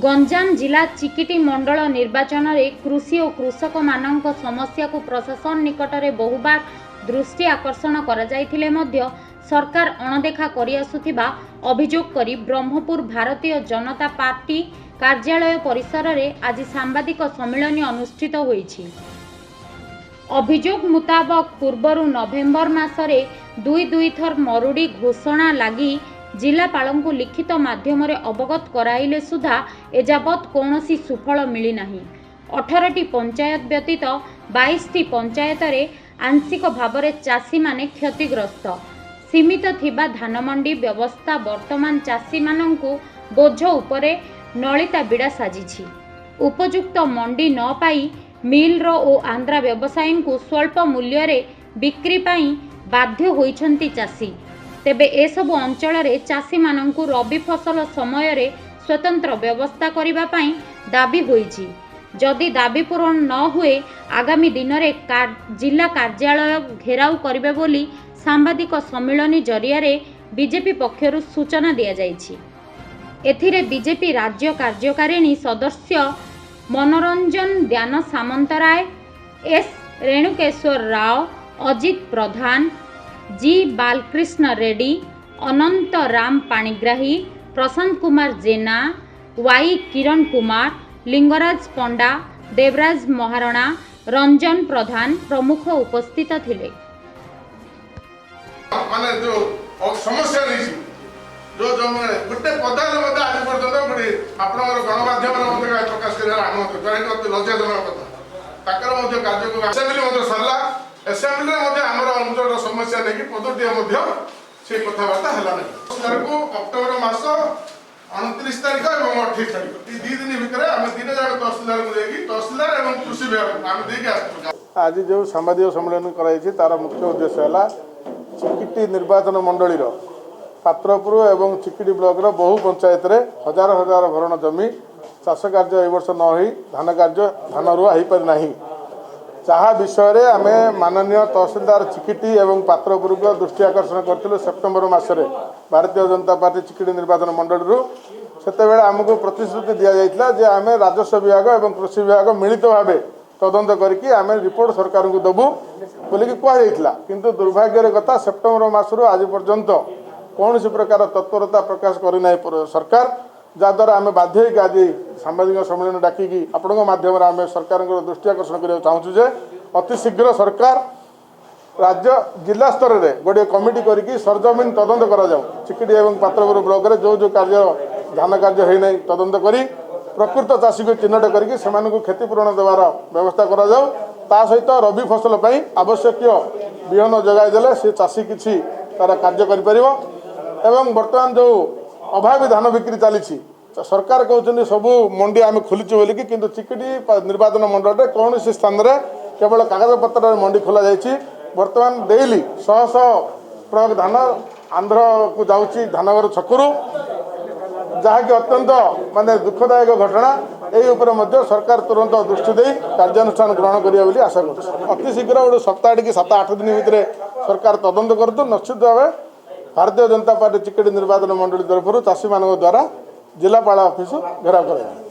गंजाम जिला चिकिटी मंडल निर्वाचन में कृषि और कृषक मानक समस्या को प्रशासन निकटरे बहुबार दृष्टि आकर्षण कराइथिले मध्य सरकार अणदेखा करिआसुथिबा अभियोग करी ब्रह्मपुर भारतीय जनता पार्टी कार्यालय परिसर में आज सांबादिक सम्मेलन अनुष्ठित होईछि। अभियोग मुताबक पूर्वर नवेम्बर मासरे दुई थर मरुड़ी घोषणा लगी जिलापालंकु लिखित माध्यम अवगत कराइले सुधा एजाबत कौनसी सुफल मिली नहीं। 18टी पंचायत व्यतीत 22टी पंचायत रे आंशिक भाव में चाषी माने क्षतिग्रस्त। सीमित थिबा धान मंडी व्यवस्था वर्तमान चाषी मानंकु बोझ उपरे नलिता बिड़ा साजिछि। उपयुक्त मंडी न पाई मिल रो ओ आंध्रा व्यवसायी को स्वल्प मूल्य रे बिक्री पाई बाध्य होइछंती चाषी। तेबे एसबु अंचल रे चाषी मानंकु रबी फसल समय रे स्वतंत्र व्यवस्था करिबा पाई दाबी होइछि। जदि दाबी पूरण न हुए आगामी दिन रे जिला कार्यालय घेराव करिबे बोली सांबादिक सम्मेलन जरिया रे बीजेपी पक्षरु सूचना दिया जाइछि। एथिरे बीजेपी राज्य कार्यकारिणी सदस्य मनोरंजन द्यान सामंतराय, एस रेणुकेश्वर राव, अजित प्रधान, जी बालकृष्ण रेड्डी, अनंत राम पाणिग्राही, प्रशांत कुमार जेना, वाई किरण कुमार, लिंगराज पंडा, देवराज महारणा, रंजन प्रधान प्रमुख उपस्थित थिले। माने जो समस्या रही जो जो गोटे पदार मध्य आज पर्यटन गोटे आपणकर गणमाध्यम प्रकाश कर लज्जाजनक कथा ताकर कार्य आसेम्बली सरला एसेम्बली आमर अंचल समस्या नहीं पदोटी से कथबार्ता है अक्टोबर मास 29 तारीख और 28 तारीख ये 2 दिन भितर आम 3 जन तहसीलदार को तहसीलदार और कृषि विभाग आम देके आज जो सांबादिक सम्मेलन कराई तार मुख्य उद्देश्य है चिकिटी निर्वाचन मंडलीर पात्रपुर एवं चिकिटी ब्लॉक बहु पंचायत रे हजार हजार भरण जमी चाष कार्य ए वर्ष न होई धान रुआ हो पारि नाही जहाँ विषय रे आमे माननीय तहसीलदार चिकिटी एवं पात्रपुर को दृष्टि आकर्षण करथिलु सेप्टेम्बर मासरे भारतीय जनता पार्टी चिकिटी निर्वाचन मंडली सेतेबेले आमको प्रतिश्रुति दिया जाइतला जे आमे राजस्व विभाग एवं कृषि विभाग मिलित भावे तदंत करके आमे रिपोर्ट सरकार को देबू बोलिकी कहुला किंतु दुर्भाग्यर कथा सेप्टेम्बर मासरू आज पर्यंत कौन प्रकार तत्परता प्रकाश करना सरकार जहाद्वारा आम बाध्य आज सांबादिक सम्मेलन डाकिकी आपण माध्यम आम सरकार दृष्टि आकर्षण करने चाहूँ जे अति शीघ्र सरकार राज्य जिला स्तर में गोटे कमिटी करके सरजमीन तदंत करा चिकिटी एवं पात्रपुर ब्लॉक रे जो कार्य धान कार्य होना तदंत करी प्रकृत चाषी को चिन्हट करके क्षतिपूरण देवार व्यवस्था करा ता सहित रबी फसल पर आवश्यक विहन जगाई देले से चाषी किसी तार कार्य करिपरिबो एवं वर्तमान जो अभावी धान बिक्री चली सरकार कहते सबू मंडी आम खोलीचु बोलिकी किंतु चिकिटी निर्वाचन मंडल कौन स्थान में केवल कागज पत्र मंडी खोल जाइए वर्तमान डेली शह शह ट्रक धान आंध्र को जाऊँगी धानगर छकरू जहाँकि अत्यंत माने दुखदायक घटना यही सरकार तुरंत दृष्टि दे कार्यानुष्ठान ग्रहण करिया बोली आशा कर अति शीघ्र गोटे सप्ताह कि 7-8 दिन भितर सरकार तदंत करतु निश्चित भाव भारतीय जनता पार्टी चिकिटी निर्वाचन मंडली तरफ चाषी मान द्वारा जिलापाल ऑफिस घेराव कर।